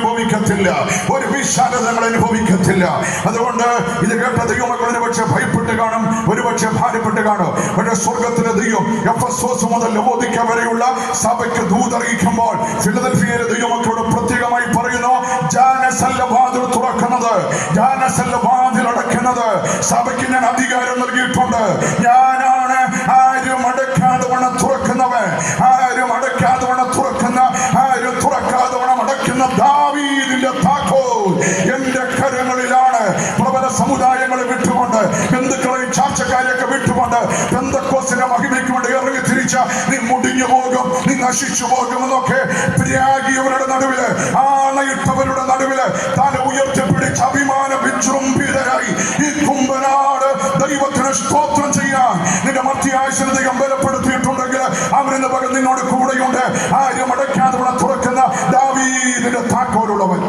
അനുഭവിക്കത്തില്ല, ഒരു വിശാലത ഞങ്ങൾ അനുഭവിക്കത്തില്ല. അതുകൊണ്ട് ഇത് കേട്ട ദൈവമക്കൾ ഒരുപക്ഷെ ഭയപ്പെട്ട് കാണും, ഒരുപക്ഷെ ഭാരപ്പെട്ട് കാണും. പക്ഷേ സ്വർഗത്തിലെ ദൈവം എഫെസോസ് മുതൽ ലവോദിക്ക വരെയുള്ള സഭയ്ക്ക് ദൂതറിയിക്കുമ്പോൾ ഫിലദൽഫിയയിലെ ദൈവമക്കളോട് പ്രത്യേകമായി പറയുന്നു, ജാനസല്ല വാതിൽ തുറക്കുന്നത്, ജാനസല്ല വാതിൽ അടയ്ക്കുന്നത് സഭയ്ക്ക് ഞാൻ അധികാരം നൽകിയിട്ടുണ്ട്. ഞാനാണ് ആരും അടയ്ക്കാതെ വണ്ണം തുറക്കുന്നവൻ, ആരും അടയ്ക്കാതെ വണ്ണം തുറക്കുന്ന, ആരും തുറക്കാതെ വണ്ണം അടയ്ക്കുന്ന ദാവീദിന്റെ താക്കോൽ എന്റെ കരങ്ങളിലാണ്. പ്രബല സമുദായങ്ങളെ വിട്ടുകൊണ്ട്, ബന്ധുക്കളെയും ചാർച്ചക്കാരെയൊക്കെ വിട്ടുകൊണ്ട് പെന്തക്കോസ്തിന്റെ മഹിമയ്ക്ക് വേണ്ടി ഇറങ്ങി തിരിച്ച നീ മുടിഞ്ഞു പോകും, നീ നശിച്ചു പോകുമെന്നൊക്കെ ത്യാഗിയവരുടെ നടുവില്, ആണയിട്ടവരുടെ നടുവില് തല ഉയർത്തിപ്പിടിച്ച് അഭിമാന വിജൃംഭിതരായി ഈ കുമ്പനാട് ദൈവത്തിന് സ്തോത്രം ചെയ്യാൻ നിന്റെ മധ്യായുസ്സിനെ ദൈവം ബലപ്പെടുത്തിയിട്ടുണ്ടെങ്കിൽ അവനെന്ന് പകൽ നിന്നോട് കൂടെയുണ്ട്. ആരും അടയ്ക്കാതെ തുറക്കുന്ന ദാവീദിന്റെ താക്കോലുള്ളവൻ.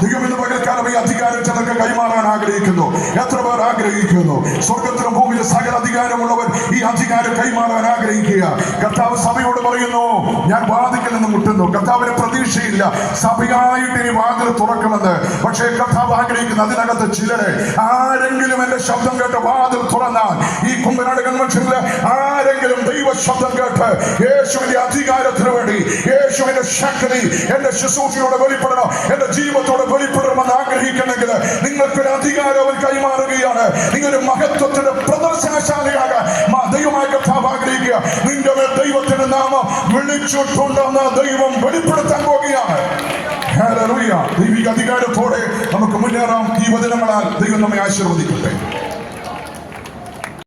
ദൈവം ഇന്ന് പകൽക്കാലം ഈ അധികാരം ചിലർക്ക് കൈമാറാൻ ആഗ്രഹിക്കുന്നു. എത്ര പേർ ആഗ്രഹിക്കുന്നു? സ്വർഗത്തിലും ഭൂമിയിലും സകല അധികാരമുള്ളവൻ ഈ അധികാരം കൈമാറാൻ ആഗ്രഹിക്കുക. കർത്താവ് സഭയോട് പറയുന്നു, ഞാൻ വാതിക്കൽ നിന്ന് മുട്ടുന്നു. കർത്താവിന് പ്രതീക്ഷയില്ല സഭയായിട്ട് ഇനി വാതിൽ തുറക്കുമെന്ന്. പക്ഷേ കർത്താവ് ആഗ്രഹിക്കുന്നു അതിനകത്ത് ചിലരെ, ആരെങ്കിലും എന്റെ ശബ്ദം കേട്ട് വാതിൽ തുറന്നാൽ, ഈ കുമ്പനാട് കൺവെൻഷനില് ആരെങ്കിലും ദൈവ ശബ്ദം കേട്ട് യേശുവിന്റെ അധികാരത്തിന് വേണ്ടി, യേശുവിന്റെ ശക്തി എന്റെ ശുശ്രൂഷയോടെ വെളിപ്പെടണം, എന്റെ ജീവിതത്തോടെ വെളിപ്പെടണമെന്ന് ആഗ്രഹിക്കണമെങ്കിൽ നിങ്ങൾക്കൊരു അധികാരം അവൻ കൈമാറുകയാണ്. നിങ്ങളൊരു മഹത്വത്തിന്റെ പ്രദർശനശാലയാകാൻ ദൈവമായ കർത്താവ് ആഗ്രഹിക്കുക. നിന്റെ മേൽ ദൈവത്തിന്റെ നാമം വിളിച്ചിട്ടുണ്ടെന്ന് ദൈവം വെളിപ്പെടുത്താൻ പോകുകയാണ്. ഹല്ലേലൂയ. ദൈവിക അധികാരത്തോടെ നമുക്ക് മുന്നേറാം. ഈ വചനങ്ങളാൽ ദൈവം നമ്മെ ആശീർവദിക്കട്ടെ.